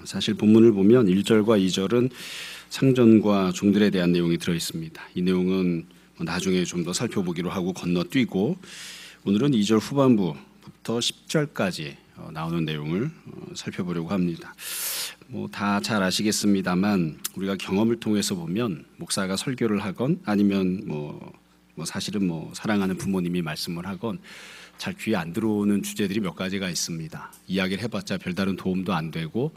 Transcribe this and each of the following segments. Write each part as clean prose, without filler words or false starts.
사실 본문을 보면 1절과 2절은 상전과 종들에 대한 내용이 들어있습니다. 이 내용은 나중에 좀 더 살펴보기로 하고 건너뛰고 오늘은 2절 후반부부터 10절까지 나오는 내용을 살펴보려고 합니다. 다 잘 아시겠습니다만 우리가 경험을 통해서 보면 목사가 설교를 하건 아니면 사실은 사랑하는 부모님이 말씀을 하건 잘 귀에 안 들어오는 주제들이 몇 가지가 있습니다. 이야기를 해봤자 별다른 도움도 안 되고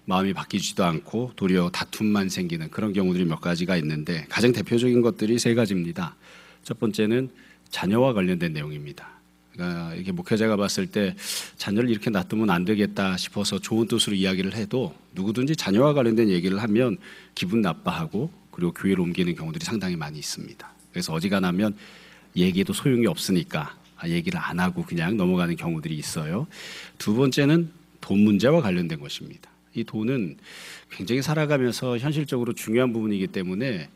마음이 바뀌지도 않고 도리어 다툼만 생기는 그런 경우들이 몇 가지가 있는데 가장 대표적인 것들이 세 가지입니다. 첫 번째는 자녀와 관련된 내용입니다. 그러니까 이렇게 목회자가 봤을 때 자녀를 이렇게 놔두면 안 되겠다 싶어서 좋은 뜻으로 이야기를 해도 누구든지 자녀와 관련된 얘기를 하면 기분 나빠하고 그리고 교회를 옮기는 경우들이 상당히 많이 있습니다. 그래서 어지간하면 얘기해도 소용이 없으니까 얘기를 안 하고 그냥 넘어가는 경우들이 있어요. 두 번째는 돈 문제와 관련된 것입니다. 이 돈은 굉장히 살아가면서 현실적으로 중요한 부분이기 때문에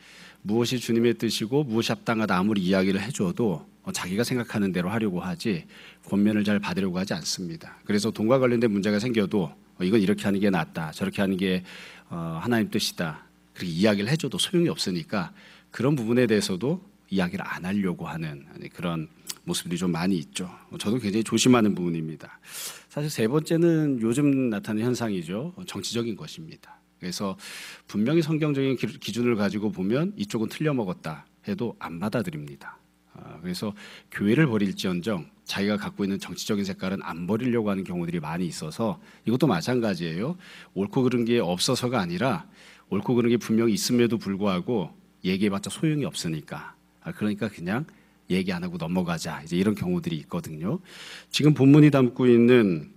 무엇이 주님의 뜻이고 무엇이 합당하다 아무리 이야기를 해줘도 자기가 생각하는 대로 하려고 하지 권면을 잘 받으려고 하지 않습니다. 그래서 돈과 관련된 문제가 생겨도 이건 이렇게 하는 게 낫다, 저렇게 하는 게 하나님 뜻이다 그렇게 이야기를 해줘도 소용이 없으니까 그런 부분에 대해서도 이야기를 안 하려고 하는 그런 모습들이 좀 많이 있죠. 저도 굉장히 조심하는 부분입니다. 사실 세 번째는 요즘 나타나는 현상이죠. 정치적인 것입니다. 그래서 분명히 성경적인 기준을 가지고 보면 이쪽은 틀려먹었다 해도 안 받아들입니다. 그래서 교회를 버릴지언정 자기가 갖고 있는 정치적인 색깔은 안 버리려고 하는 경우들이 많이 있어서 이것도 마찬가지예요. 옳고 그른 게 없어서가 아니라 옳고 그른 게 분명히 있음에도 불구하고 얘기해봤자 소용이 없으니까 그러니까 그냥 얘기 안 하고 넘어가자 이제 이런 경우들이 있거든요. 지금 본문이 담고 있는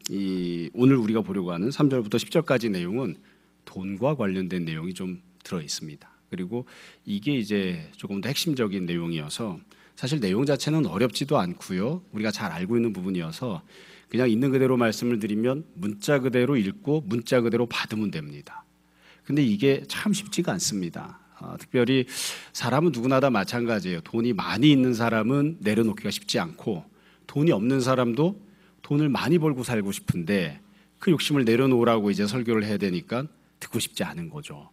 오늘 우리가 보려고 하는 3절부터 10절까지 내용은 돈과 관련된 내용이 좀 들어 있습니다. 그리고 이게 이제 조금 더 핵심적인 내용이어서 사실 내용 자체는 어렵지도 않고요. 우리가 잘 알고 있는 부분이어서 그냥 있는 그대로 말씀을 드리면 문자 그대로 읽고 문자 그대로 받으면 됩니다. 근데 이게 참 쉽지가 않습니다. 특별히 사람은 누구나 다 마찬가지예요. 돈이 많이 있는 사람은 내려놓기가 쉽지 않고 돈이 없는 사람도 돈을 많이 벌고 살고 싶은데 그 욕심을 내려놓으라고 이제 설교를 해야 되니까 듣고 싶지 않은 거죠.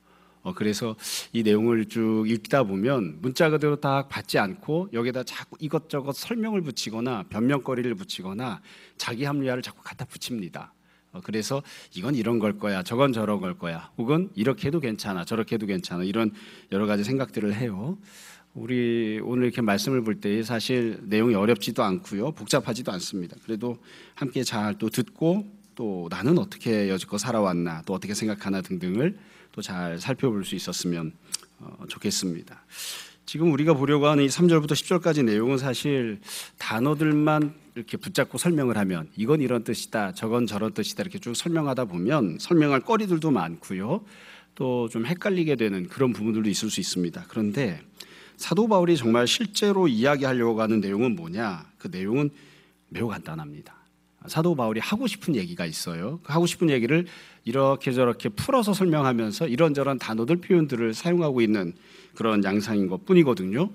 그래서 이 내용을 쭉 읽다 보면 문자 그대로 딱 받지 않고 여기다 자꾸 이것저것 설명을 붙이거나 변명거리를 붙이거나 자기 합리화를 자꾸 갖다 붙입니다. 그래서 이건 이런 걸 거야, 저건 저런 걸 거야, 혹은 이렇게 해도 괜찮아, 저렇게 해도 괜찮아 이런 여러 가지 생각들을 해요. 우리 오늘 이렇게 말씀을 볼 때 사실 내용이 어렵지도 않고요, 복잡하지도 않습니다. 그래도 함께 잘 또 듣고 또 나는 어떻게 여지껏 살아왔나, 또 어떻게 생각하나 등등을 또 잘 살펴볼 수 있었으면 좋겠습니다. 지금 우리가 보려고 하는 이 3절부터 10절까지 내용은 사실 단어들만 이렇게 붙잡고 설명을 하면 이건 이런 뜻이다, 저건 저런 뜻이다 이렇게 쭉 설명하다 보면 설명할 거리들도 많고요. 또 좀 헷갈리게 되는 그런 부분들도 있을 수 있습니다. 그런데 사도 바울이 정말 실제로 이야기하려고 하는 내용은 뭐냐? 그 내용은 매우 간단합니다. 사도 바울이 하고 싶은 얘기가 있어요. 그 하고 싶은 얘기를 이렇게 저렇게 풀어서 설명하면서 이런저런 단어들 표현들을 사용하고 있는 그런 양상인 것 뿐이거든요.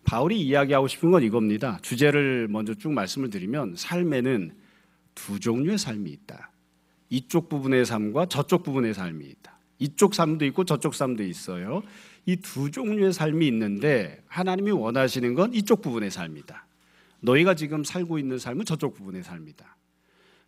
바울이 이야기하고 싶은 건 이겁니다. 주제를 먼저 쭉 말씀을 드리면 삶에는 두 종류의 삶이 있다. 이쪽 부분의 삶과 저쪽 부분의 삶이 있다. 이쪽 삶도 있고 저쪽 삶도 있어요. 이 두 종류의 삶이 있는데 하나님이 원하시는 건 이쪽 부분의 삶이다. 너희가 지금 살고 있는 삶은 저쪽 부분의 삶이다.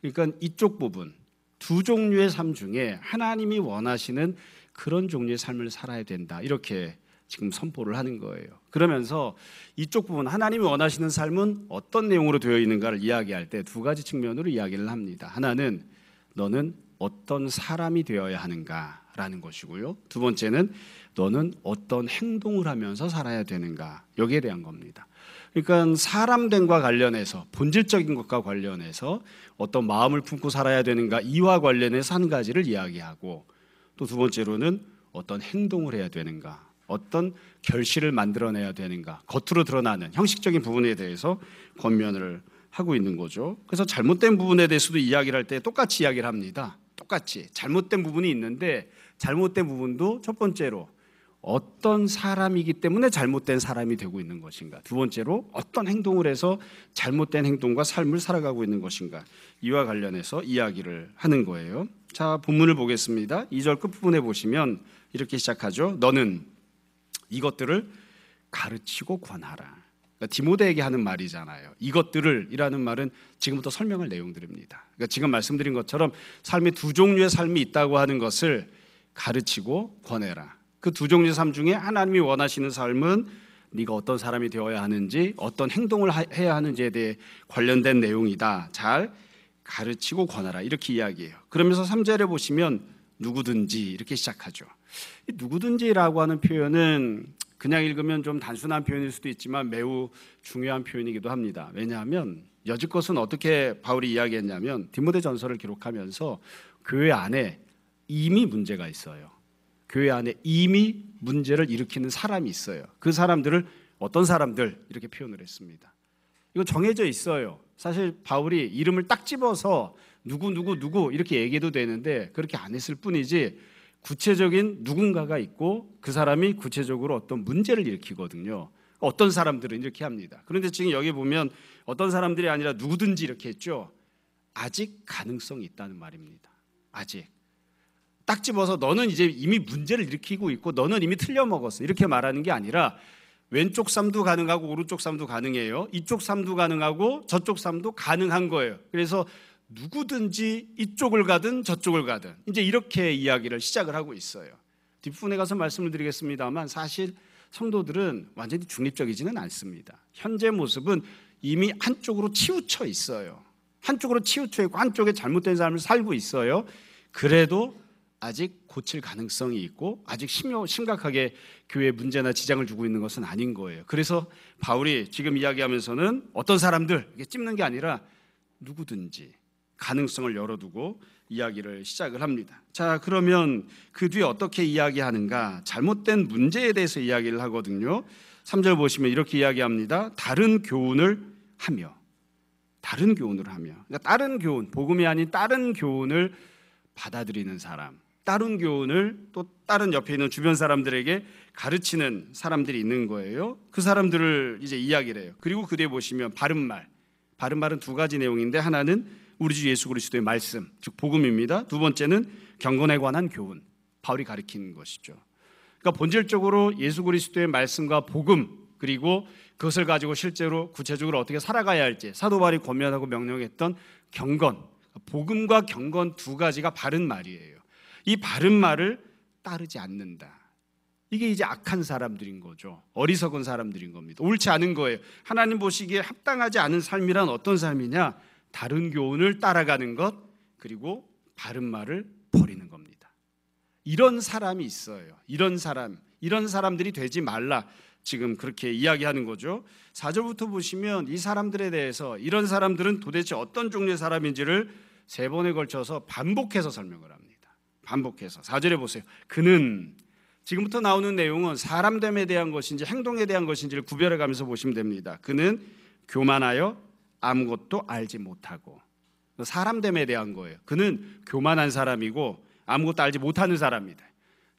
그러니까 이쪽 부분, 두 종류의 삶 중에 하나님이 원하시는 그런 종류의 삶을 살아야 된다. 이렇게 지금 선포를 하는 거예요. 그러면서 이쪽 부분 하나님이 원하시는 삶은 어떤 내용으로 되어 있는가를 이야기할 때 두 가지 측면으로 이야기를 합니다. 하나는 너는 어떤 사람이 되어야 하는가라는 것이고요. 두 번째는 너는 어떤 행동을 하면서 살아야 되는가, 여기에 대한 겁니다. 그러니까 사람됨과 관련해서 본질적인 것과 관련해서 어떤 마음을 품고 살아야 되는가, 이와 관련해서 한 가지를 이야기하고 또 두 번째로는 어떤 행동을 해야 되는가, 어떤 결실을 만들어내야 되는가, 겉으로 드러나는 형식적인 부분에 대해서 권면을 하고 있는 거죠. 그래서 잘못된 부분에 대해서도 이야기를 할 때 똑같이 이야기를 합니다. 똑같이 잘못된 부분이 있는데 잘못된 부분도 첫 번째로 어떤 사람이기 때문에 잘못된 사람이 되고 있는 것인가, 두 번째로 어떤 행동을 해서 잘못된 행동과 삶을 살아가고 있는 것인가, 이와 관련해서 이야기를 하는 거예요. 자, 본문을 보겠습니다. 2절 끝부분에 보시면 이렇게 시작하죠. 너는 이것들을 가르치고 권하라. 그러니까 디모데에게 하는 말이잖아요. 이것들을 이라는 말은 지금부터 설명할 내용들입니다. 그러니까 지금 말씀드린 것처럼 삶의 두 종류의 삶이 있다고 하는 것을 가르치고 권해라. 그 두 종류의 삶 중에 하나님이 원하시는 삶은 네가 어떤 사람이 되어야 하는지, 어떤 행동을 해야 하는지에 대해 관련된 내용이다. 잘 가르치고 권하라. 이렇게 이야기해요. 그러면서 3절에 보시면 누구든지 이렇게 시작하죠. 이 누구든지라고 하는 표현은 그냥 읽으면 좀 단순한 표현일 수도 있지만 매우 중요한 표현이기도 합니다. 왜냐하면 여지껏은 어떻게 바울이 이야기했냐면 디모데 전서를 기록하면서 교회 안에 이미 문제가 있어요. 교회 안에 이미 문제를 일으키는 사람이 있어요. 그 사람들을 어떤 사람들 이렇게 표현을 했습니다. 이거 정해져 있어요. 사실 바울이 이름을 딱 집어서 누구 이렇게 얘기해도 되는데 그렇게 안 했을 뿐이지 구체적인 누군가가 있고 그 사람이 구체적으로 어떤 문제를 일으키거든요. 어떤 사람들은 이렇게 합니다. 그런데 지금 여기 보면 어떤 사람들이 아니라 누구든지 이렇게 했죠. 아직 가능성이 있다는 말입니다. 아직. 딱 집어서 너는 이제 이미 문제를 일으키고 있고 너는 이미 틀려먹었어 이렇게 말하는 게 아니라 왼쪽 삶도 가능하고 오른쪽 삶도 가능해요. 이쪽 삶도 가능하고 저쪽 삶도 가능한 거예요. 그래서 누구든지 이쪽을 가든 저쪽을 가든 이제 이렇게 이야기를 시작을 하고 있어요. 뒷부분에 가서 말씀을 드리겠습니다만 사실 성도들은 완전히 중립적이지는 않습니다. 현재 모습은 이미 한쪽으로 치우쳐 있어요. 한쪽으로 치우쳐 있고 한쪽에 잘못된 삶을 살고 있어요. 그래도 아직 고칠 가능성이 있고 아직 심각하게 교회에 문제나 지장을 주고 있는 것은 아닌 거예요. 그래서 바울이 지금 이야기하면서는 어떤 사람들 이게 찝는 게 아니라 누구든지 가능성을 열어두고 이야기를 시작을 합니다. 자, 그러면 그 뒤에 어떻게 이야기하는가? 잘못된 문제에 대해서 이야기를 하거든요. 3절 보시면 이렇게 이야기합니다. 다른 교훈을 하며. 그러니까 다른 교훈, 복음이 아닌 다른 교훈을 받아들이는 사람, 다른 교훈을 또 다른 옆에 있는 주변 사람들에게 가르치는 사람들이 있는 거예요. 그 사람들을 이제 이야기를 해요. 그리고 그 뒤에 보시면 바른 말은 두 가지 내용인데 하나는 우리 주 예수 그리스도의 말씀, 즉 복음입니다. 두 번째는 경건에 관한 교훈, 바울이 가르치는 것이죠. 그러니까 본질적으로 예수 그리스도의 말씀과 복음 그리고 그것을 가지고 실제로 구체적으로 어떻게 살아가야 할지 사도 바울이 권면하고 명령했던 경건, 복음과 경건 두 가지가 바른 말이에요. 이 바른 말을 따르지 않는다. 이게 이제 악한 사람들인 거죠. 어리석은 사람들인 겁니다. 옳지 않은 거예요. 하나님 보시기에 합당하지 않은 삶이란 어떤 삶이냐? 다른 교훈을 따라가는 것 그리고 바른 말을 버리는 겁니다. 이런 사람이 있어요. 이런 사람들이 되지 말라. 지금 그렇게 이야기하는 거죠. 4절부터 보시면 이 사람들에 대해서 이런 사람들은 도대체 어떤 종류의 사람인지를 3번에 걸쳐서 반복해서 설명을 합니다. 반복해서 4절에 보세요. 그는 지금부터 나오는 내용은 사람됨에 대한 것인지 행동에 대한 것인지를 구별해 가면서 보시면 됩니다. 그는 교만하여 아무것도 알지 못하고 사람됨에 대한 거예요. 그는 교만한 사람이고 아무것도 알지 못하는 사람이다.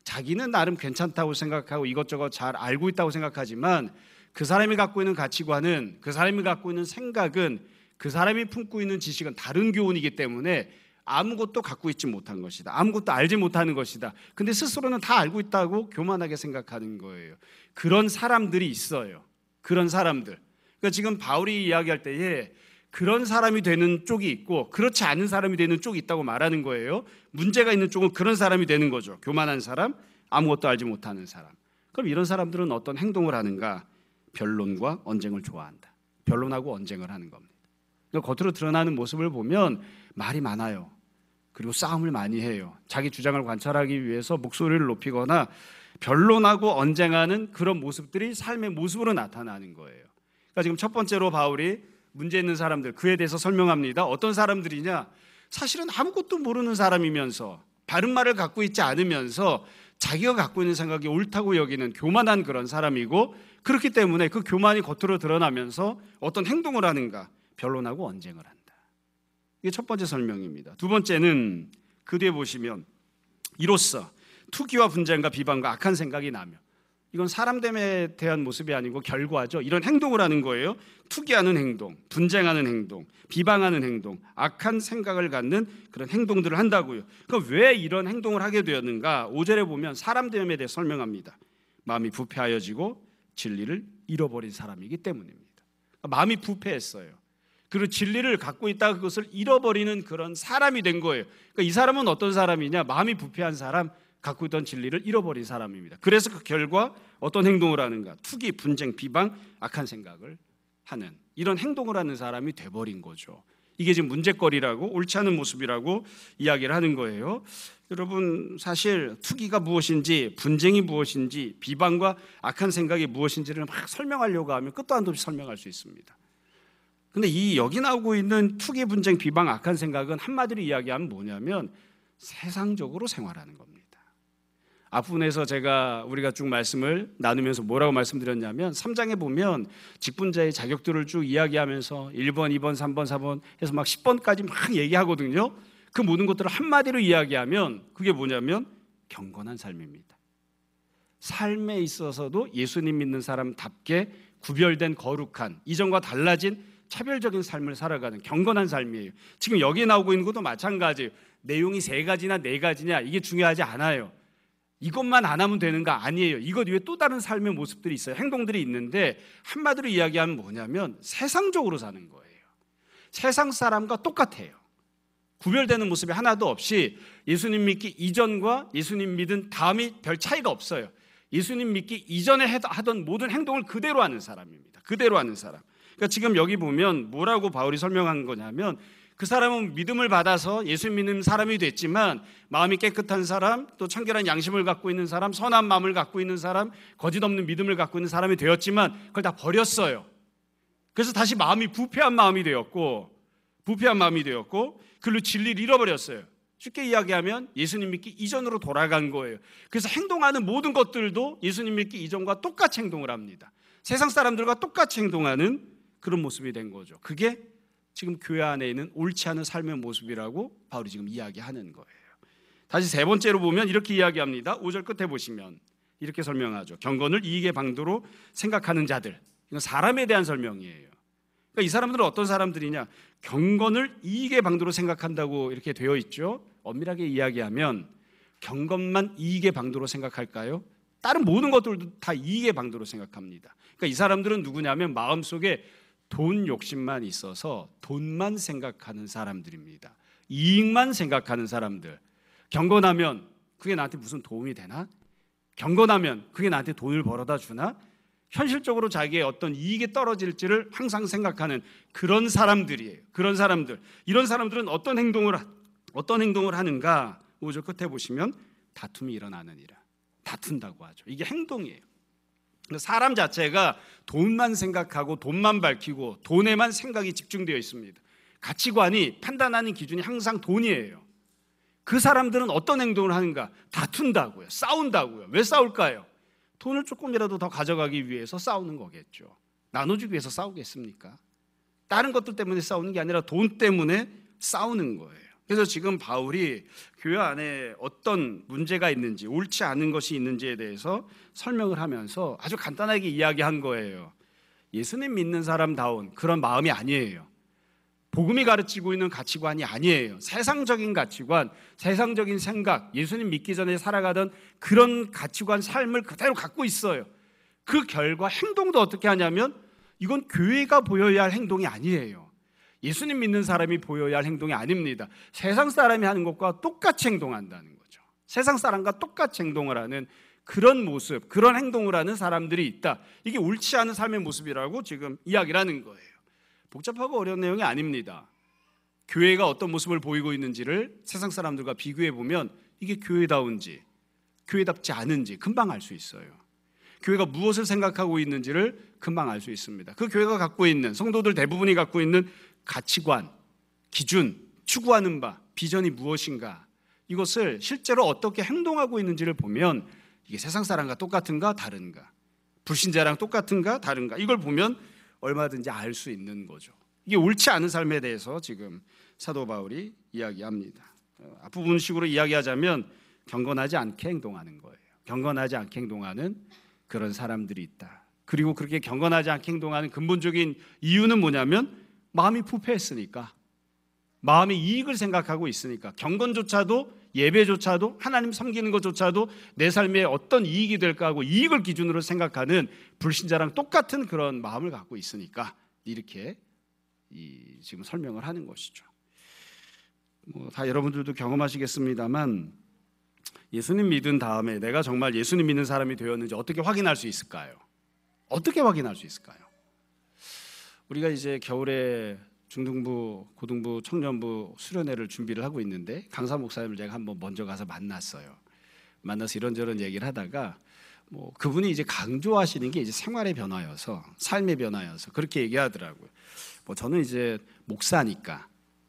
자기는 나름 괜찮다고 생각하고 이것저것 잘 알고 있다고 생각하지만 그 사람이 갖고 있는 가치관은 그 사람이 갖고 있는 생각은 그 사람이 품고 있는 지식은 다른 교훈이기 때문에 아무것도 갖고 있지 못한 것이다. 아무것도 알지 못하는 것이다. 근데 스스로는 다 알고 있다고 교만하게 생각하는 거예요. 그런 사람들이 있어요. 그런 사람들. 그러니까 지금 바울이 이야기할 때에 그런 사람이 되는 쪽이 있고 그렇지 않은 사람이 되는 쪽이 있다고 말하는 거예요. 문제가 있는 쪽은 그런 사람이 되는 거죠. 교만한 사람, 아무것도 알지 못하는 사람. 그럼 이런 사람들은 어떤 행동을 하는가? 변론과 언쟁을 좋아한다. 변론하고 언쟁을 하는 겁니다. 그러니까 겉으로 드러나는 모습을 보면 말이 많아요. 그리고 싸움을 많이 해요. 자기 주장을 관철하기 위해서 목소리를 높이거나 변론하고 언쟁하는 그런 모습들이 삶의 모습으로 나타나는 거예요. 그러니까 지금 첫 번째로 바울이 문제 있는 사람들 그에 대해서 설명합니다. 어떤 사람들이냐? 사실은 아무것도 모르는 사람이면서 바른 말을 갖고 있지 않으면서 자기가 갖고 있는 생각이 옳다고 여기는 교만한 그런 사람이고 그렇기 때문에 그 교만이 겉으로 드러나면서 어떤 행동을 하는가? 변론하고 언쟁을 한다. 이게 첫 번째 설명입니다. 두 번째는 그 뒤에 보시면 이로써 투기와 분쟁과 비방과 악한 생각이 나며 이건 사람됨에 대한 모습이 아니고 결과죠. 이런 행동을 하는 거예요. 투기하는 행동, 분쟁하는 행동, 비방하는 행동, 악한 생각을 갖는 그런 행동들을 한다고요. 그럼 왜 이런 행동을 하게 되었는가? 5절에 보면 사람됨에 대해 설명합니다. 마음이 부패하여지고 진리를 잃어버린 사람이기 때문입니다. 마음이 부패했어요. 그리고 진리를 갖고 있다가 그것을 잃어버리는 그런 사람이 된 거예요. 그러니까 이 사람은 어떤 사람이냐? 마음이 부패한 사람, 갖고 있던 진리를 잃어버린 사람입니다. 그래서 그 결과 어떤 행동을 하는가? 투기, 분쟁, 비방, 악한 생각을 하는 이런 행동을 하는 사람이 돼버린 거죠. 이게 지금 문제거리라고, 옳지 않은 모습이라고 이야기를 하는 거예요. 여러분, 사실 투기가 무엇인지, 분쟁이 무엇인지, 비방과 악한 생각이 무엇인지를 막 설명하려고 하면 끝도 한도 없이 설명할 수 있습니다. 근데 이 여기 나오고 있는 투기, 분쟁, 비방, 악한 생각은 한마디로 이야기하면 뭐냐면 세상적으로 생활하는 겁니다. 앞부분에서 우리가 쭉 말씀을 나누면서 뭐라고 말씀드렸냐면 3장에 보면 직분자의 자격들을 쭉 이야기하면서 1번, 2번, 3번, 4번 해서 막 10번까지 막 얘기하거든요. 그 모든 것들을 한마디로 이야기하면 그게 뭐냐면 경건한 삶입니다. 삶에 있어서도 예수님 믿는 사람답게 구별된 거룩한, 이전과 달라진 차별적인 삶을 살아가는 경건한 삶이에요. 지금 여기 나오고 있는 것도 마찬가지예요. 내용이 3가지나 4가지냐 이게 중요하지 않아요. 이것만 안 하면 되는가? 아니에요. 이것 위에 또 다른 삶의 모습들이 있어요. 행동들이 있는데 한마디로 이야기하면 뭐냐면 세상적으로 사는 거예요. 세상 사람과 똑같아요. 구별되는 모습이 하나도 없이 예수님 믿기 이전과 예수님 믿은 다음이 별 차이가 없어요. 예수님 믿기 이전에 하던 모든 행동을 그대로 하는 사람입니다. 그대로 하는 사람. 그러니까 지금 여기 보면 뭐라고 바울이 설명한 거냐면 그 사람은 믿음을 받아서 예수 믿는 사람이 됐지만 마음이 깨끗한 사람, 또 청결한 양심을 갖고 있는 사람, 선한 마음을 갖고 있는 사람, 거짓 없는 믿음을 갖고 있는 사람이 되었지만 그걸 다 버렸어요. 그래서 다시 마음이 부패한 마음이 되었고 그걸로 진리를 잃어버렸어요. 쉽게 이야기하면 예수님 믿기 이전으로 돌아간 거예요. 그래서 행동하는 모든 것들도 예수님 믿기 이전과 똑같이 행동을 합니다. 세상 사람들과 똑같이 행동하는 그런 모습이 된 거죠. 그게 지금 교회 안에 있는 옳지 않은 삶의 모습이라고 바울이 지금 이야기하는 거예요. 다시 3번째로 보면 이렇게 이야기합니다. 5절 끝에 보시면 이렇게 설명하죠. 경건을 이익의 방도로 생각하는 자들. 이건 사람에 대한 설명이에요. 그러니까 이 사람들은 어떤 사람들이냐? 경건을 이익의 방도로 생각한다고 이렇게 되어 있죠. 엄밀하게 이야기하면 경건만 이익의 방도로 생각할까요? 다른 모든 것들도 다 이익의 방도로 생각합니다. 그러니까 이 사람들은 누구냐면 마음속에 돈 욕심만 있어서 돈만 생각하는 사람들입니다. 이익만 생각하는 사람들. 경건하면 그게 나한테 무슨 도움이 되나? 경건하면 그게 나한테 돈을 벌어다 주나? 현실적으로 자기의 어떤 이익이 떨어질지를 항상 생각하는 그런 사람들이에요. 그런 사람들. 이런 사람들은 어떤 행동을 하는가? 5절 끝에 보시면 다툼이 일어나느니라. 다툰다고 하죠. 이게 행동이에요. 사람 자체가 돈만 생각하고 돈만 밝히고 돈에만 생각이 집중되어 있습니다. 가치관이 판단하는 기준이 항상 돈이에요. 그 사람들은 어떤 행동을 하는가? 다툰다고요. 싸운다고요. 왜 싸울까요? 돈을 조금이라도 더 가져가기 위해서 싸우는 거겠죠. 나눠주기 위해서 싸우겠습니까? 다른 것들 때문에 싸우는 게 아니라 돈 때문에 싸우는 거예요. 그래서 지금 바울이 교회 안에 어떤 문제가 있는지, 옳지 않은 것이 있는지에 대해서 설명을 하면서 아주 간단하게 이야기한 거예요. 예수님 믿는 사람다운 그런 마음이 아니에요. 복음이 가르치고 있는 가치관이 아니에요. 세상적인 가치관, 세상적인 생각, 예수님 믿기 전에 살아가던 그런 가치관, 삶을 그대로 갖고 있어요. 그 결과 행동도 어떻게 하냐면 이건 교회가 보여야 할 행동이 아니에요. 예수님 믿는 사람이 보여야 할 행동이 아닙니다. 세상 사람이 하는 것과 똑같이 행동한다는 거죠. 세상 사람과 똑같이 행동을 하는 그런 모습, 그런 행동을 하는 사람들이 있다. 이게 옳지 않은 삶의 모습이라고 지금 이야기를 하는 거예요. 복잡하고 어려운 내용이 아닙니다. 교회가 어떤 모습을 보이고 있는지를 세상 사람들과 비교해 보면 이게 교회다운지 교회답지 않은지 금방 알 수 있어요. 교회가 무엇을 생각하고 있는지를 금방 알 수 있습니다. 그 교회가 갖고 있는, 성도들 대부분이 갖고 있는 가치관, 기준, 추구하는 바, 비전이 무엇인가, 이것을 실제로 어떻게 행동하고 있는지를 보면 이게 세상 사람과 똑같은가 다른가, 불신자랑 똑같은가 다른가, 이걸 보면 얼마든지 알 수 있는 거죠. 이게 옳지 않은 삶에 대해서 지금 사도 바울이 이야기합니다. 앞부분식으로 이야기하자면 경건하지 않게 행동하는 거예요. 경건하지 않게 행동하는 그런 사람들이 있다. 그리고 그렇게 경건하지 않게 행동하는 근본적인 이유는 뭐냐면 마음이 부패했으니까, 마음의 이익을 생각하고 있으니까, 경건조차도, 예배조차도, 하나님 섬기는 것조차도 내 삶에 어떤 이익이 될까 하고 이익을 기준으로 생각하는 불신자랑 똑같은 그런 마음을 갖고 있으니까 이렇게 지금 설명을 하는 것이죠. 다 여러분들도 경험하시겠습니다만 예수님 믿은 다음에 내가 정말 예수님 믿는 사람이 되었는지 어떻게 확인할 수 있을까요? 어떻게 확인할 수 있을까요? 우리가 이제 겨울에 중등부, 고등부, 청년부 수련회를 준비를 하고 있는데 강사 목사님을 제가 한번 먼저 가서 만났어요. 만나서 이런저런 얘기를 하다가 그분이 이제 강조하시는 게 이제 생활의 변화여서, 삶의 변화여서 그렇게 얘기하더라고요. 저는 이제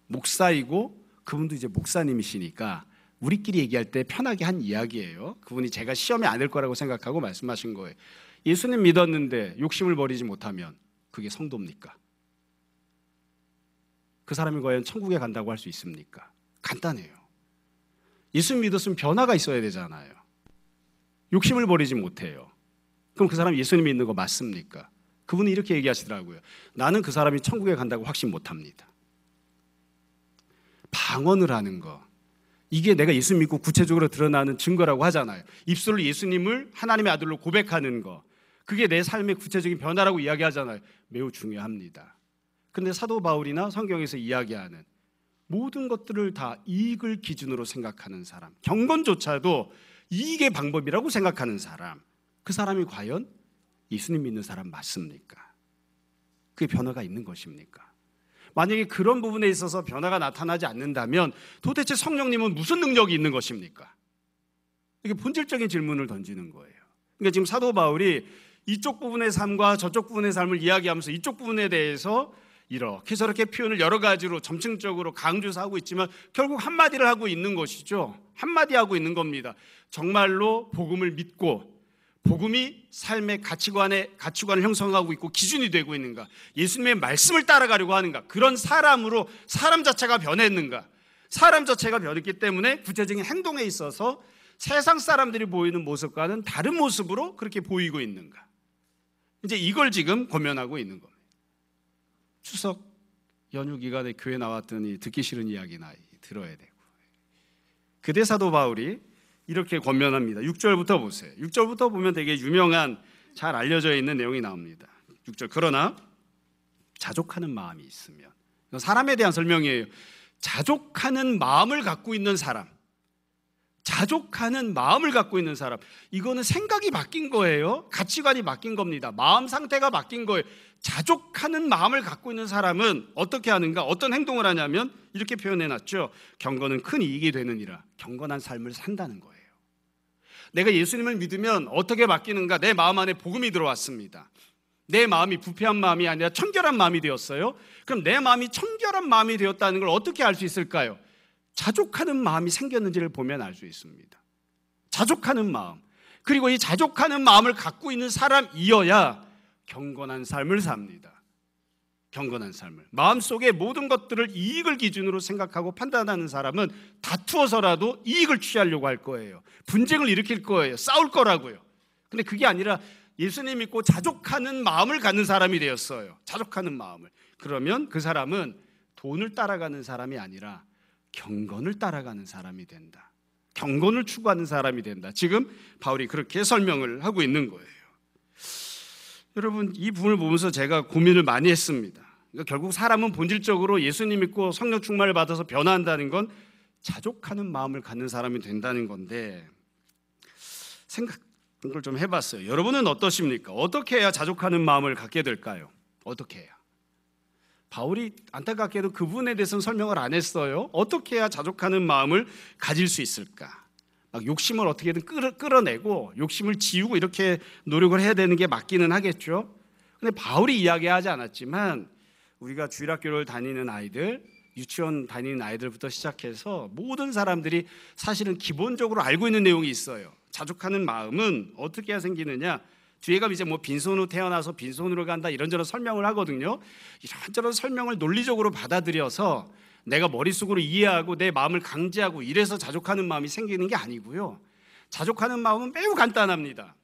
목사이고 그분도 이제 목사님이시니까 우리끼리 얘기할 때 편하게 한 이야기예요. 그분이 제가 시험에 안 될 거라고 생각하고 말씀하신 거예요. 예수님 믿었는데 욕심을 버리지 못하면 그게 성도입니까? 그 사람이 과연 천국에 간다고 할 수 있습니까? 간단해요. 예수님 믿었으면 변화가 있어야 되잖아요. 욕심을 버리지 못해요. 그럼 그 사람이 예수님 믿는 거 맞습니까? 그분이 이렇게 얘기하시더라고요. 나는 그 사람이 천국에 간다고 확신 못합니다. 방언을 하는 거, 이게 내가 예수 믿고 구체적으로 드러나는 증거라고 하잖아요. 입술로 예수님을 하나님의 아들로 고백하는 거, 그게 내 삶의 구체적인 변화라고 이야기하잖아요. 매우 중요합니다. 그런데 사도 바울이나 성경에서 이야기하는 모든 것들을 다 이익을 기준으로 생각하는 사람, 경건조차도 이익의 방법이라고 생각하는 사람, 그 사람이 과연 예수님 믿는 사람 맞습니까? 그게 변화가 있는 것입니까? 만약에 그런 부분에 있어서 변화가 나타나지 않는다면 도대체 성령님은 무슨 능력이 있는 것입니까? 이게 본질적인 질문을 던지는 거예요. 그러니까 지금 사도 바울이 이쪽 부분의 삶과 저쪽 부분의 삶을 이야기하면서 이쪽 부분에 대해서 이렇게 저렇게 표현을 여러 가지로 점층적으로 강조해서 하고 있지만 결국 한마디를 하고 있는 것이죠. 한마디 하고 있는 겁니다. 정말로 복음을 믿고 복음이 삶의 가치관을 형성하고 있고 기준이 되고 있는가, 예수님의 말씀을 따라가려고 하는가, 그런 사람으로 사람 자체가 변했는가, 사람 자체가 변했기 때문에 구체적인 행동에 있어서 세상 사람들이 보이는 모습과는 다른 모습으로 그렇게 보이고 있는가, 이제 이걸 지금 고민하고 있는 겁니다. 추석 연휴 기간에 교회 나왔더니 듣기 싫은 이야기나 들어야 되고, 그대 사도 바울이 이렇게 권면합니다. 6절부터 보세요. 6절부터 보면 되게 유명한, 잘 알려져 있는 내용이 나옵니다. 6절, 그러나 자족하는 마음이 있으면, 사람에 대한 설명이에요. 자족하는 마음을 갖고 있는 사람, 자족하는 마음을 갖고 있는 사람, 이거는 생각이 바뀐 거예요. 가치관이 바뀐 겁니다. 마음 상태가 바뀐 거예요. 자족하는 마음을 갖고 있는 사람은 어떻게 하는가, 어떤 행동을 하냐면 이렇게 표현해놨죠. 경건은 큰 이익이 되느니라. 경건한 삶을 산다는 거예요. 내가 예수님을 믿으면 어떻게 바뀌는가, 내 마음 안에 복음이 들어왔습니다. 내 마음이 부패한 마음이 아니라 청결한 마음이 되었어요. 그럼 내 마음이 청결한 마음이 되었다는 걸 어떻게 알 수 있을까요? 자족하는 마음이 생겼는지를 보면 알 수 있습니다. 자족하는 마음, 그리고 이 자족하는 마음을 갖고 있는 사람이어야 경건한 삶을 삽니다. 경건한 삶을, 마음속에 모든 것들을 이익을 기준으로 생각하고 판단하는 사람은 다투어서라도 이익을 취하려고 할 거예요. 분쟁을 일으킬 거예요. 싸울 거라고요. 근데 그게 아니라 예수님 믿고 자족하는 마음을 갖는 사람이 되었어요. 자족하는 마음을. 그러면 그 사람은 돈을 따라가는 사람이 아니라 경건을 따라가는 사람이 된다. 경건을 추구하는 사람이 된다. 지금 바울이 그렇게 설명을 하고 있는 거예요. 여러분, 이 부분을 보면서 제가 고민을 많이 했습니다. 그러니까 결국 사람은 본질적으로 예수님 믿고 성령 충만을 받아서 변화한다는 건 자족하는 마음을 갖는 사람이 된다는 건데, 생각을 좀 해봤어요. 여러분은 어떠십니까? 어떻게 해야 자족하는 마음을 갖게 될까요? 어떻게 해야? 바울이 안타깝게도 그 부분에 대해서는 설명을 안 했어요. 어떻게 해야 자족하는 마음을 가질 수 있을까? 막 욕심을 어떻게든 끌어내고 욕심을 지우고 이렇게 노력을 해야 되는 게 맞기는 하겠죠. 근데 바울이 이야기하지 않았지만 우리가 주일학교를 다니는 아이들, 유치원 다니는 아이들부터 시작해서 모든 사람들이 사실은 기본적으로 알고 있는 내용이 있어요. 자족하는 마음은 어떻게 해야 생기느냐? 뒤에 가면 이제 빈손으로 태어나서 빈손으로 간다 이런저런 설명을 하거든요. 이런저런 설명을 논리적으로 받아들여서 내가 머릿속으로 이해하고 내 마음을 강제하고 이래서 자족하는 마음이 생기는 게 아니고요. 자족하는 마음은 매우 간단합니다.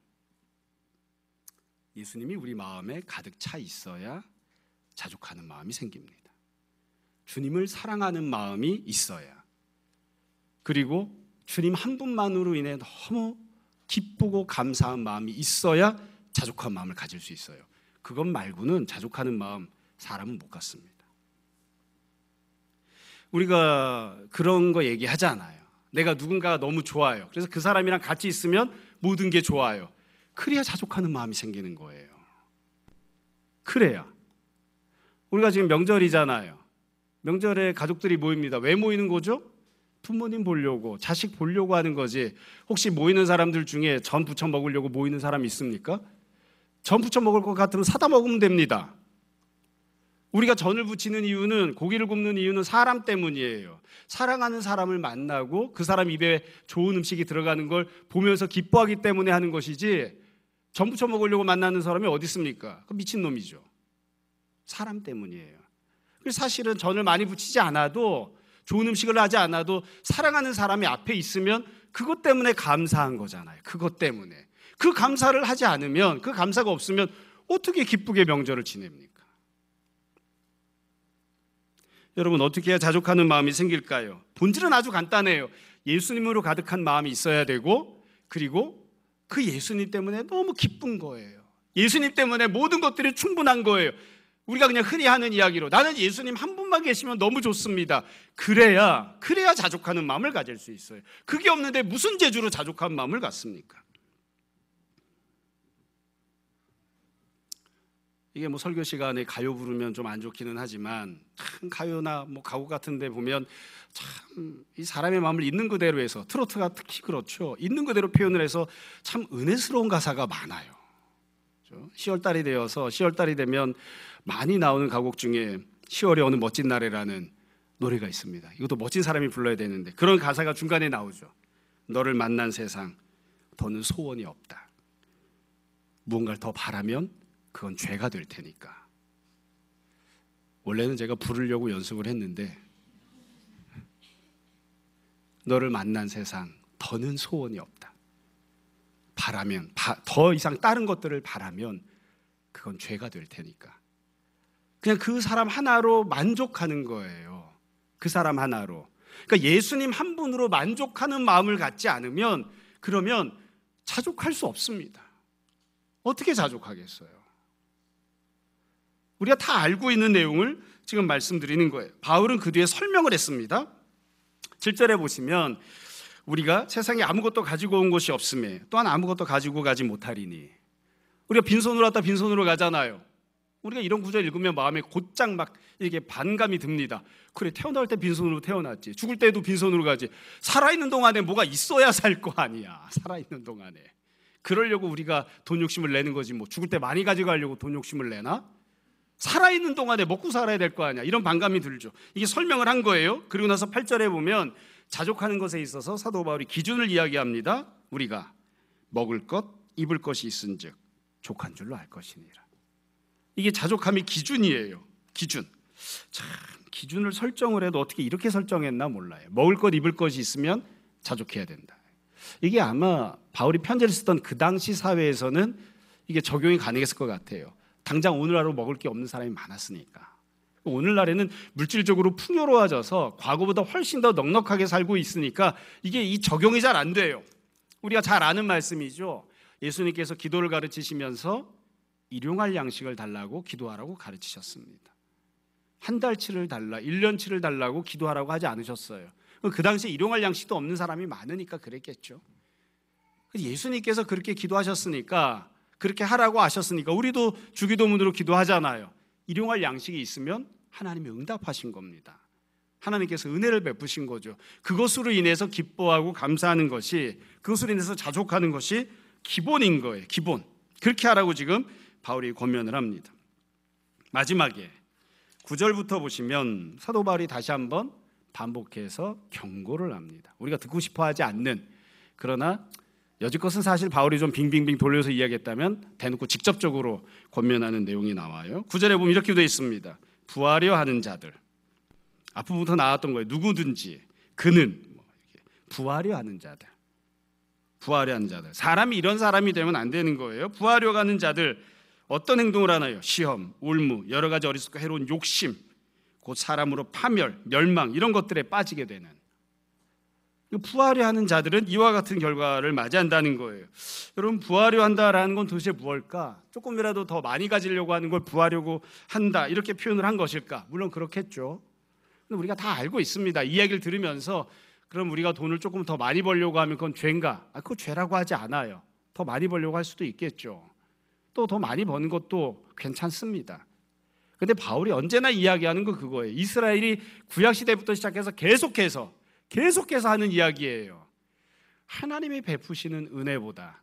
예수님이 우리 마음에 가득 차 있어야 자족하는 마음이 생깁니다. 주님을 사랑하는 마음이 있어야, 그리고 주님 한 분만으로 인해 너무 기쁘고 감사한 마음이 있어야 자족한 마음을 가질 수 있어요. 그것 말고는 자족하는 마음 사람은 못 갖습니다. 우리가 그런 거 얘기하잖아요. 내가 누군가가 너무 좋아요. 그래서 그 사람이랑 같이 있으면 모든 게 좋아요. 그래야 자족하는 마음이 생기는 거예요. 그래야. 우리가 지금 명절이잖아요. 명절에 가족들이 모입니다. 왜 모이는 거죠? 부모님 보려고, 자식 보려고 하는 거지. 혹시 모이는 사람들 중에 전 부쳐 먹으려고 모이는 사람 있습니까? 전 부쳐 먹을 것 같으면 사다 먹으면 됩니다. 우리가 전을 부치는 이유는, 고기를 굽는 이유는 사람 때문이에요. 사랑하는 사람을 만나고 그 사람 입에 좋은 음식이 들어가는 걸 보면서 기뻐하기 때문에 하는 것이지, 전 부쳐 먹으려고 만나는 사람이 어디 있습니까? 그 미친놈이죠. 사람 때문이에요. 그래서 사실은 전을 많이 부치지 않아도, 좋은 음식을 하지 않아도 사랑하는 사람이 앞에 있으면 그것 때문에 감사한 거잖아요. 그것 때문에. 그 감사를 하지 않으면, 그 감사가 없으면 어떻게 기쁘게 명절을 지냅니까? 여러분, 어떻게 해야 자족하는 마음이 생길까요? 본질은 아주 간단해요. 예수님으로 가득한 마음이 있어야 되고, 그리고 그 예수님 때문에 너무 기쁜 거예요. 예수님 때문에 모든 것들이 충분한 거예요. 우리가 그냥 흔히 하는 이야기로 나는 예수님 한 분만 계시면 너무 좋습니다. 그래야 자족하는 마음을 가질 수 있어요. 그게 없는데 무슨 재주로 자족한 마음을 갖습니까? 이게 뭐 설교 시간에 가요 부르면 좀 안 좋기는 하지만, 참 가요나 뭐 가곡 같은 데 보면 참 이 사람의 마음을 있는 그대로 해서, 트로트가 특히 그렇죠. 있는 그대로 표현을 해서 참 은혜스러운 가사가 많아요. 10월달이 되어서 10월달이 되면 많이 나오는 가곡 중에 10월의 어느 멋진 날에라는 노래가 있습니다. 이것도 멋진 사람이 불러야 되는데 그런 가사가 중간에 나오죠. 너를 만난 세상 더는 소원이 없다. 무언가를 더 바라면 그건 죄가 될 테니까. 원래는 제가 부르려고 연습을 했는데, 너를 만난 세상 더는 소원이 없다. 바라면, 더 이상 다른 것들을 바라면 그건 죄가 될 테니까. 그냥 그 사람 하나로 만족하는 거예요. 그 사람 하나로. 그러니까 예수님 한 분으로 만족하는 마음을 갖지 않으면, 그러면 자족할 수 없습니다. 어떻게 자족하겠어요? 우리가 다 알고 있는 내용을 지금 말씀드리는 거예요. 바울은 그 뒤에 설명을 했습니다. 7절에 보시면, 우리가 세상에 아무것도 가지고 온 것이 없음에 또한 아무것도 가지고 가지 못하리니. 우리가 빈손으로 왔다 빈손으로 가잖아요. 우리가 이런 구절 읽으면 마음에 곧장 막 이렇게 반감이 듭니다. 그래, 태어날 때 빈손으로 태어났지, 죽을 때도 빈손으로 가지. 살아있는 동안에 뭐가 있어야 살 거 아니야. 살아있는 동안에. 그러려고 우리가 돈 욕심을 내는 거지, 뭐 죽을 때 많이 가져가려고 돈 욕심을 내나? 살아있는 동안에 먹고 살아야 될 거 아니야. 이런 반감이 들죠. 이게 설명을 한 거예요. 그리고 나서 8절에 보면 자족하는 것에 있어서 사도 바울이 기준을 이야기합니다. 우리가 먹을 것, 입을 것이 있은즉 족한 줄로 알 것이니라. 이게 자족함의 기준이에요. 기준. 참, 기준을 설정을 해도 어떻게 이렇게 설정했나 몰라요. 먹을 것, 입을 것이 있으면 자족해야 된다. 이게 아마 바울이 편지를 쓰던 그 당시 사회에서는 이게 적용이 가능했을 것 같아요. 당장 오늘 하루 먹을 게 없는 사람이 많았으니까. 오늘날에는 물질적으로 풍요로워져서 과거보다 훨씬 더 넉넉하게 살고 있으니까 이게 이 적용이 잘 안 돼요. 우리가 잘 아는 말씀이죠. 예수님께서 기도를 가르치시면서 일용할 양식을 달라고 기도하라고 가르치셨습니다. 한 달치를 달라, 1년치를 달라고 기도하라고 하지 않으셨어요. 그 당시에 일용할 양식도 없는 사람이 많으니까 그랬겠죠. 예수님께서 그렇게 기도하셨으니까, 그렇게 하라고 하셨으니까 우리도 주기도문으로 기도하잖아요. 일용할 양식이 있으면 하나님이 응답하신 겁니다. 하나님께서 은혜를 베푸신 거죠. 그것으로 인해서 기뻐하고 감사하는 것이, 그것으로 인해서 자족하는 것이 기본인 거예요. 기본. 그렇게 하라고 지금 바울이 권면을 합니다. 마지막에 9절부터 보시면 사도 바울이 다시 한번 반복해서 경고를 합니다. 우리가 듣고 싶어 하지 않는, 그러나 여지껏은 사실 바울이 좀 빙빙빙 돌려서 이야기했다면 대놓고 직접적으로 권면하는 내용이 나와요. 9절에 보면 이렇게 되어 있습니다. 부하려 하는 자들. 앞부분부터 나왔던 거예요. 누구든지, 그는, 부하려 하는 자들. 부하려 하는 자들. 사람이 이런 사람이 되면 안 되는 거예요. 부하려 하는 자들. 어떤 행동을 하나요? 시험, 올무, 여러 가지 어리석고 해로운 욕심, 곧 사람으로 파멸, 멸망 이런 것들에 빠지게 되는, 부하려 하는 자들은 이와 같은 결과를 맞이한다는 거예요. 여러분, 부하려 한다라는 건 도대체 무엇일까? 조금이라도 더 많이 가지려고 하는 걸 부하려고 한다 이렇게 표현을 한 것일까? 물론 그렇겠죠. 근데 우리가 다 알고 있습니다. 이 이야기를 들으면서 그럼 우리가 돈을 조금 더 많이 벌려고 하면 그건 죄인가? 그거 죄라고 하지 않아요. 더 많이 벌려고 할 수도 있겠죠. 또 더 많이 버는 것도 괜찮습니다. 근데 바울이 언제나 이야기하는 건 그거예요. 이스라엘이 구약시대부터 시작해서 계속해서 하는 이야기예요. 하나님이 베푸시는 은혜보다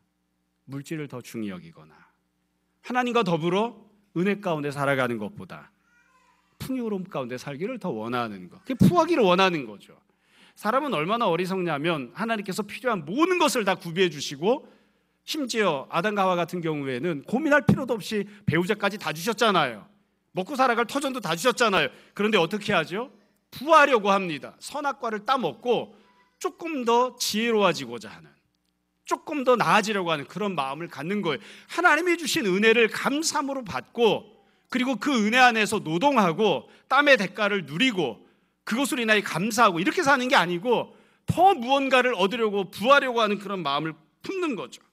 물질을 더 중히 여기거나 하나님과 더불어 은혜 가운데 살아가는 것보다 풍요로움 가운데 살기를 더 원하는 것, 그게 부하기를 원하는 거죠. 사람은 얼마나 어리석냐면 하나님께서 필요한 모든 것을 다 구비해 주시고, 심지어 아담과 하와 같은 경우에는 고민할 필요도 없이 배우자까지 다 주셨잖아요. 먹고 살아갈 터전도 다 주셨잖아요. 그런데 어떻게 하죠? 부하려고 합니다. 선악과를 따먹고 조금 더 지혜로워지고자 하는, 조금 더 나아지려고 하는 그런 마음을 갖는 거예요. 하나님이 주신 은혜를 감사함으로 받고, 그리고 그 은혜 안에서 노동하고 땀의 대가를 누리고 그것으로 인하여 감사하고 이렇게 사는 게 아니고 더 무언가를 얻으려고 부하려고 하는 그런 마음을 품는 거죠.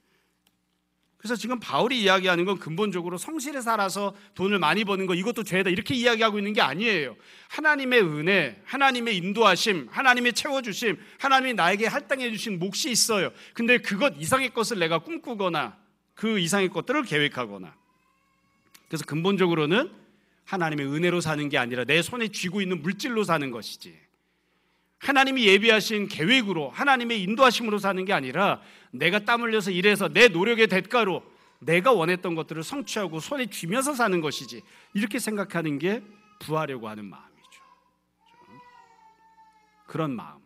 그래서 지금 바울이 이야기하는 건 근본적으로 성실히 살아서 돈을 많이 버는 거 이것도 죄다 이렇게 이야기하고 있는 게 아니에요. 하나님의 은혜, 하나님의 인도하심, 하나님의 채워주심, 하나님이 나에게 할당해 주신 몫이 있어요. 근데 그것 이상의 것을 내가 꿈꾸거나 그 이상의 것들을 계획하거나, 그래서 근본적으로는 하나님의 은혜로 사는 게 아니라 내 손에 쥐고 있는 물질로 사는 것이지, 하나님이 예비하신 계획으로 하나님의 인도하심으로 사는 게 아니라 내가 땀 흘려서 일해서 내 노력의 대가로 내가 원했던 것들을 성취하고 손에 쥐면서 사는 것이지, 이렇게 생각하는 게 부하려고 하는 마음이죠. 그런 마음.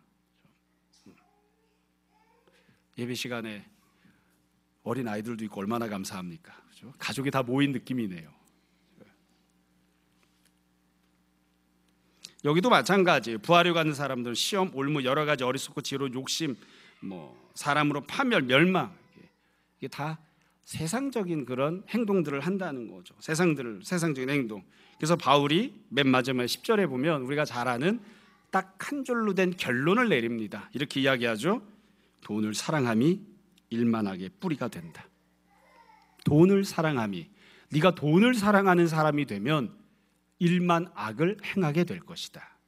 예배 시간에 어린 아이들도 있고 얼마나 감사합니까? 그렇죠? 가족이 다 모인 느낌이네요. 여기도 마찬가지예요. 부하려고 하는 사람들은 시험, 올무, 여러 가지 어리석고 지혜로운 욕심, 사람으로 파멸, 멸망, 이게 다 세상적인 그런 행동들을 한다는 거죠. 세상적인 행동. 그래서 바울이 맨 마지막에 10절에 보면 우리가 잘 아는 딱 한 줄로 된 결론을 내립니다. 이렇게 이야기하죠. 돈을 사랑함이 일만하게 뿌리가 된다. 돈을 사랑함이, 네가 돈을 사랑하는 사람이 되면 일만 악을 행하게 될 것이다.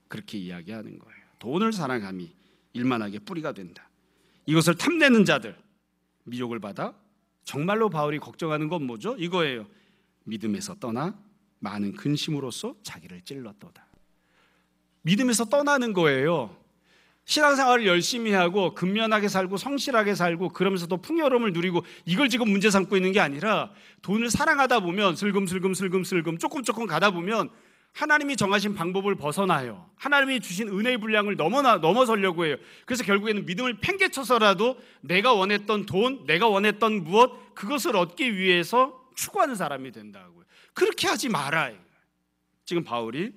그렇게 이야기하는 거예요. 돈을 사랑함이 일만하게 뿌리가 된다. 이것을 탐내는 자들 미혹을 받아, 정말로 바울이 걱정하는 건 뭐죠? 이거예요. 믿음에서 떠나 많은 근심으로써 자기를 찔렀도다. 믿음에서 떠나는 거예요. 신앙생활을 열심히 하고 근면하게 살고 성실하게 살고 그러면서도 풍요로움을 누리고 이걸 지금 문제 삼고 있는 게 아니라, 돈을 사랑하다 보면 슬금슬금 조금 가다 보면 하나님이 정하신 방법을 벗어나요. 하나님이 주신 은혜의 분량을 넘어서려고 해요. 그래서 결국에는 믿음을 팽개쳐서라도 내가 원했던 돈, 내가 원했던 무엇, 그것을 얻기 위해서 추구하는 사람이 된다고요. 그렇게 하지 말아요. 지금 바울이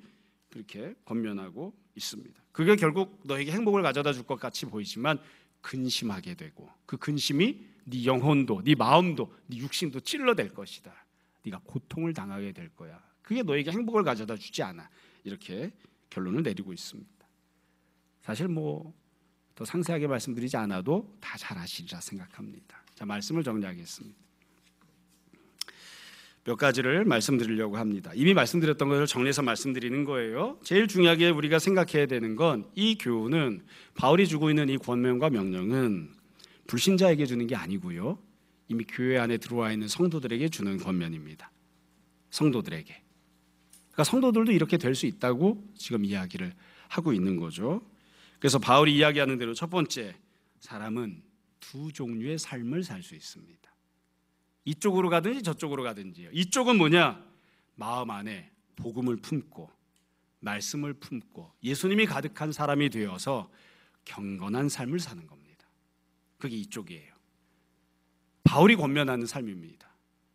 그렇게 권면하고 있습니다. 그게 결국 너에게 행복을 가져다 줄 것 같이 보이지만 근심하게 되고, 그 근심이 네 영혼도, 네 마음도, 네 육신도 찔러댈 것이다. 네가 고통을 당하게 될 거야. 그게 너에게 행복을 가져다 주지 않아. 이렇게 결론을 내리고 있습니다. 사실 더 상세하게 말씀드리지 않아도 다 잘 아시리라 생각합니다. 자, 말씀을 정리하겠습니다. 몇 가지를 말씀드리려고 합니다. 이미 말씀드렸던 것을 정리해서 말씀드리는 거예요. 제일 중요하게 우리가 생각해야 되는 건, 이 교훈은, 바울이 주고 있는 이 권면과 명령은 불신자에게 주는 게 아니고요, 이미 교회 안에 들어와 있는 성도들에게 주는 권면입니다. 성도들에게. 그러니까 성도들도 이렇게 될 수 있다고 지금 이야기를 하고 있는 거죠. 그래서 바울이 이야기하는 대로 첫 번째, 사람은 두 종류의 삶을 살 수 있습니다. 이쪽으로 가든지 저쪽으로 가든지요. 이쪽은 뭐냐? 마음 안에 복음을 품고 말씀을 품고 예수님이 가득한 사람이 되어서 경건한 삶을 사는 겁니다. 그게 이쪽이에요. 바울이 권면하는 삶입니다.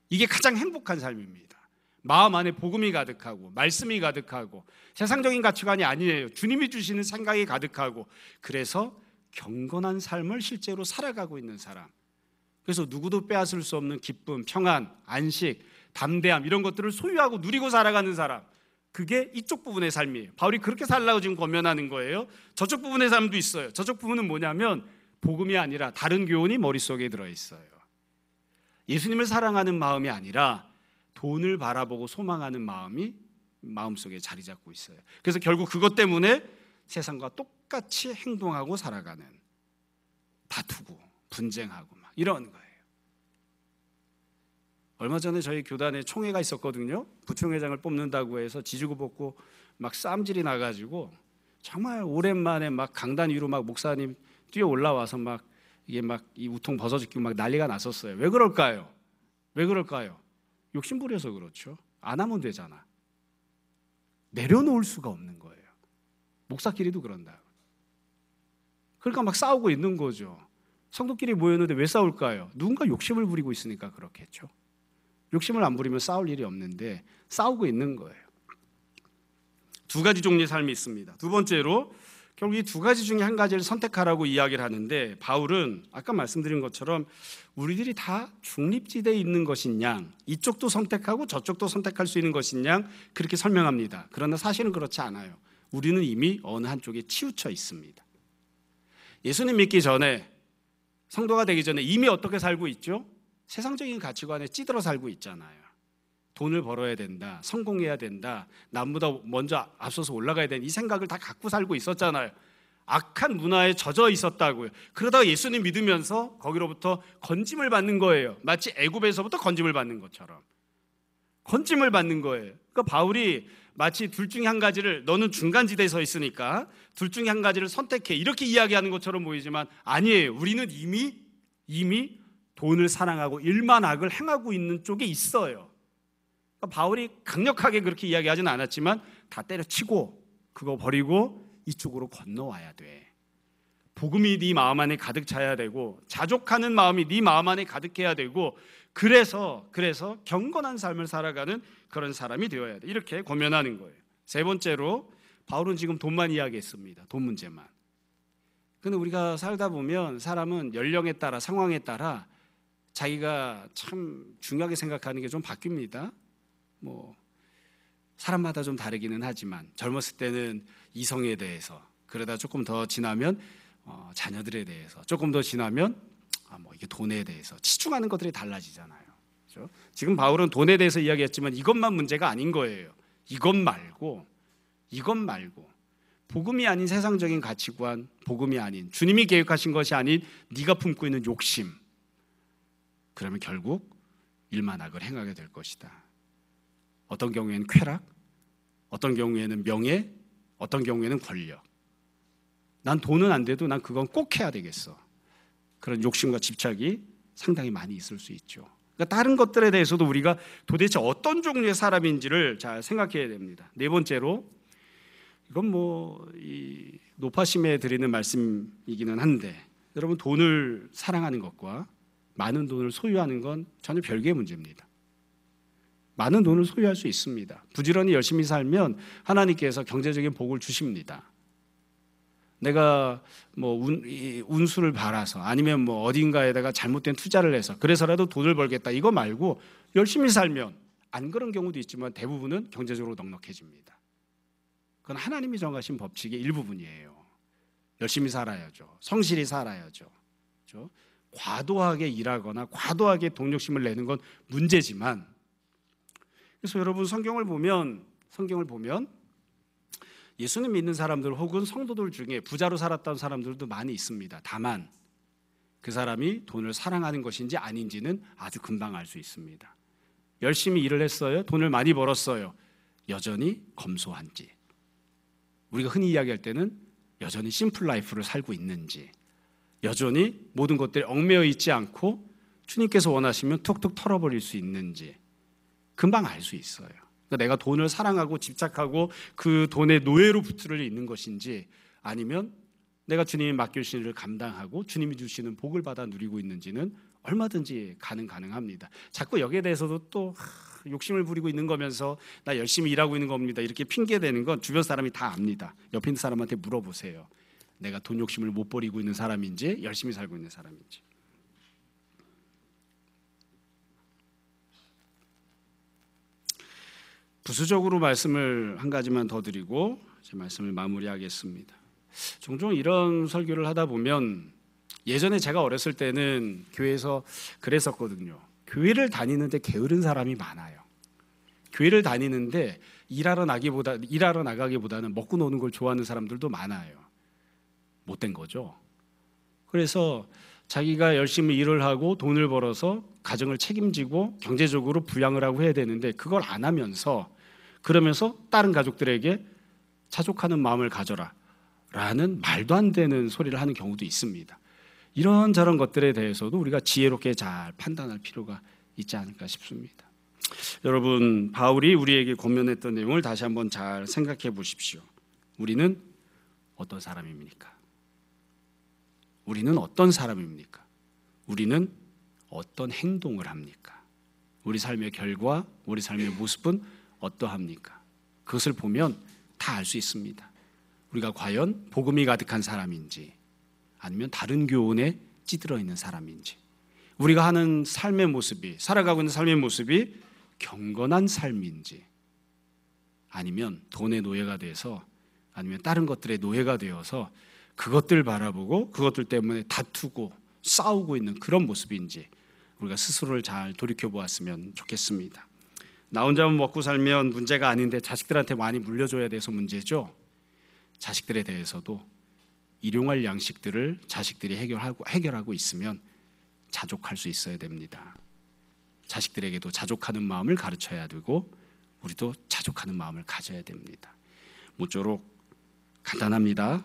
이게 가장 행복한 삶입니다. 마음 안에 복음이 가득하고 말씀이 가득하고 세상적인 가치관이 아니에요. 주님이 주시는 생각이 가득하고, 그래서 경건한 삶을 실제로 살아가고 있는 사람, 그래서 누구도 빼앗을 수 없는 기쁨, 평안, 안식, 담대함 이런 것들을 소유하고 누리고 살아가는 사람, 그게 이쪽 부분의 삶이에요. 바울이 그렇게 살라고 지금 권면하는 거예요. 저쪽 부분의 삶도 있어요. 저쪽 부분은 뭐냐면 복음이 아니라 다른 교훈이 머릿속에 들어있어요. 예수님을 사랑하는 마음이 아니라 돈을 바라보고 소망하는 마음이 마음속에 자리 잡고 있어요. 그래서 결국 그것 때문에 세상과 똑같이 행동하고 살아가는, 다투고 분쟁하고 막 이런 거예요. 얼마 전에 저희 교단에 총회가 있었거든요. 부총회장을 뽑는다고 해서 지지고 볶고 막 쌈질이 나가지고 정말 오랜만에 막 강단 위로 막 목사님 뛰어 올라와서 막 이게 막 이 우통 벗어지고 막 난리가 났었어요. 왜 그럴까요? 왜 그럴까요? 욕심 부려서 그렇죠. 안 하면 되잖아. 내려놓을 수가 없는 거예요. 목사끼리도 그런다. 그러니까 막 싸우고 있는 거죠. 성도끼리 모였는데 왜 싸울까요? 누군가 욕심을 부리고 있으니까 그렇겠죠. 욕심을 안 부리면 싸울 일이 없는데 싸우고 있는 거예요. 두 가지 종류의 삶이 있습니다. 두 번째로 결국 이 두 가지 중에 한 가지를 선택하라고 이야기를 하는데, 바울은 아까 말씀드린 것처럼 우리들이 다 중립지대에 있는 것인 양, 이쪽도 선택하고 저쪽도 선택할 수 있는 것인 양 그렇게 설명합니다. 그러나 사실은 그렇지 않아요. 우리는 이미 어느 한쪽에 치우쳐 있습니다. 예수님 믿기 전에, 성도가 되기 전에 이미 어떻게 살고 있죠? 세상적인 가치관에 찌들어 살고 있잖아요. 돈을 벌어야 된다, 성공해야 된다, 남보다 먼저 앞서서 올라가야 된다, 이 생각을 다 갖고 살고 있었잖아요. 악한 문화에 젖어 있었다고요. 그러다가 예수님 믿으면서 거기로부터 건짐을 받는 거예요. 마치 애굽에서부터 건짐을 받는 것처럼 건짐을 받는 거예요. 그러니까 바울이 마치 둘 중에 한 가지를, 너는 중간지대에 서 있으니까 둘 중에 한 가지를 선택해, 이렇게 이야기하는 것처럼 보이지만 아니에요. 우리는 이미 돈을 사랑하고 일만 악을 행하고 있는 쪽에 있어요. 그러니까 바울이 강력하게 그렇게 이야기하지는 않았지만 다 때려치고 그거 버리고 이쪽으로 건너와야 돼. 복음이 네 마음 안에 가득 차야 되고 자족하는 마음이 네 마음 안에 가득해야 되고, 그래서 경건한 삶을 살아가는 그런 사람이 되어야 돼. 이렇게 권면하는 거예요. 세 번째로 바울은 지금 돈만 이야기했습니다. 돈 문제만. 근데 우리가 살다 보면 사람은 연령에 따라, 상황에 따라 자기가 참 중요하게 생각하는 게 좀 바뀝니다. 사람마다 좀 다르기는 하지만 젊었을 때는 이성에 대해서, 그러다 조금 더 지나면 자녀들에 대해서, 조금 더 지나면 이게 돈에 대해서 치중하는 것들이 달라지잖아요. 그렇죠? 지금 바울은 돈에 대해서 이야기했지만 이것만 문제가 아닌 거예요. 이것 말고 복음이 아닌 세상적인 가치관, 복음이 아닌 주님이 계획하신 것이 아닌 네가 품고 있는 욕심, 그러면 결국 일만악을 행하게 될 것이다. 어떤 경우에는 쾌락, 어떤 경우에는 명예, 어떤 경우에는 권력. 난 돈은 안 돼도 난 그건 꼭 해야 되겠어. 그런 욕심과 집착이 상당히 많이 있을 수 있죠. 그러니까 다른 것들에 대해서도 우리가 도대체 어떤 종류의 사람인지를 잘 생각해야 됩니다. 네 번째로, 이건 이 노파심에 드리는 말씀이기는 한데, 여러분 돈을 사랑하는 것과 많은 돈을 소유하는 건 전혀 별개의 문제입니다. 많은 돈을 소유할 수 있습니다. 부지런히 열심히 살면 하나님께서 경제적인 복을 주십니다. 내가 운수를 바라서, 아니면 어딘가에다가 잘못된 투자를 해서 그래서라도 돈을 벌겠다, 이거 말고 열심히 살면, 안 그런 경우도 있지만 대부분은 경제적으로 넉넉해집니다. 그건 하나님이 정하신 법칙의 일부분이에요. 열심히 살아야죠. 성실히 살아야죠. 그렇죠? 과도하게 일하거나 과도하게 돈 욕심을 내는 건 문제지만, 그래서 여러분 성경을 보면 예수님 믿는 사람들 혹은 성도들 중에 부자로 살았던 사람들도 많이 있습니다. 다만 그 사람이 돈을 사랑하는 것인지 아닌지는 아주 금방 알 수 있습니다. 열심히 일을 했어요. 돈을 많이 벌었어요. 여전히 검소한지, 우리가 흔히 이야기할 때는 여전히 심플 라이프를 살고 있는지, 여전히 모든 것들이 얽매여 있지 않고 주님께서 원하시면 툭툭 털어버릴 수 있는지 금방 알 수 있어요. 그러니까 내가 돈을 사랑하고 집착하고 그 돈의 노예로 붙들려 있는 것인지, 아니면 내가 주님이 맡겨주신 일을 감당하고 주님이 주시는 복을 받아 누리고 있는지는 얼마든지 가능합니다. 자꾸 여기에 대해서도 또 욕심을 부리고 있는 거면서 나 열심히 일하고 있는 겁니다, 이렇게 핑계대는 건 주변 사람이 다 압니다. 옆에 있는 사람한테 물어보세요. 내가 돈 욕심을 못 버리고 있는 사람인지 열심히 살고 있는 사람인지. 부수적으로 말씀을 한 가지만 더 드리고 제 말씀을 마무리하겠습니다. 종종 이런 설교를 하다 보면 예전에 제가 어렸을 때는 교회에서 그랬었거든요. 교회를 다니는데 게으른 사람이 많아요. 교회를 다니는데 일하러 나가기보다는 먹고 노는 걸 좋아하는 사람들도 많아요. 못된 거죠. 그래서 자기가 열심히 일을 하고 돈을 벌어서 가정을 책임지고 경제적으로 부양을 하고 해야 되는데 그걸 안 하면서 그러면서 다른 가족들에게 자족하는 마음을 가져라 라는 말도 안 되는 소리를 하는 경우도 있습니다. 이런저런 것들에 대해서도 우리가 지혜롭게 잘 판단할 필요가 있지 않을까 싶습니다. 여러분, 바울이 우리에게 권면했던 내용을 다시 한번 잘 생각해 보십시오. 우리는 어떤 사람입니까? 우리는 어떤 사람입니까? 우리는 어떤 행동을 합니까? 우리 삶의 결과, 우리 삶의 모습은 어떠합니까? 그것을 보면 다 알 수 있습니다. 우리가 과연 복음이 가득한 사람인지 아니면 다른 교훈에 찌들어 있는 사람인지, 우리가 하는 삶의 모습이, 살아가고 있는 삶의 모습이 경건한 삶인지 아니면 돈의 노예가 돼서 아니면 다른 것들의 노예가 되어서 그것들 바라보고 그것들 때문에 다투고 싸우고 있는 그런 모습인지 우리가 스스로를 잘 돌이켜 보았으면 좋겠습니다. 나 혼자만 먹고 살면 문제가 아닌데 자식들한테 많이 물려줘야 돼서 문제죠. 자식들에 대해서도 일용할 양식들을 자식들이 해결하고 있으면 자족할 수 있어야 됩니다. 자식들에게도 자족하는 마음을 가르쳐야 되고 우리도 자족하는 마음을 가져야 됩니다. 모쪼록 간단합니다.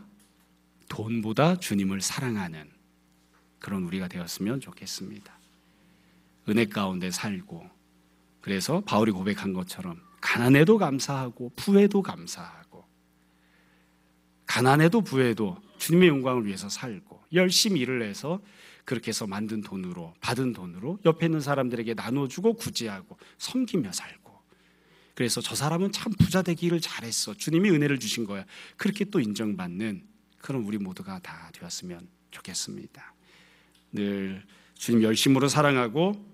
돈보다 주님을 사랑하는 그런 우리가 되었으면 좋겠습니다. 은혜 가운데 살고, 그래서 바울이 고백한 것처럼 가난해도 감사하고 부해도 감사하고, 가난해도 부해도 주님의 영광을 위해서 살고 열심히 일을 해서 그렇게 해서 만든 돈으로, 받은 돈으로 옆에 있는 사람들에게 나눠주고 구제하고 섬기며 살고, 그래서 저 사람은 참 부자 되기를 잘했어, 주님이 은혜를 주신 거야, 그렇게 또 인정받는 그런 우리 모두가 다 되었으면 좋겠습니다. 늘 주님 열심으로 사랑하고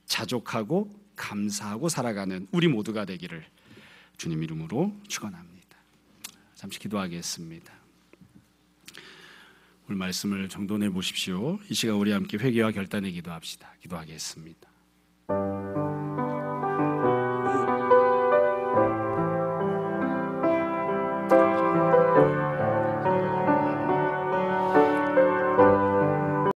자족하고 감사하고 살아가는 우리 모두가 되기를 주님 이름으로 축원합니다. 잠시 기도하겠습니다. 오늘 말씀을 정돈해 보십시오. 이 시간 우리 함께 회개와 결단의 기도합시다. 기도하겠습니다.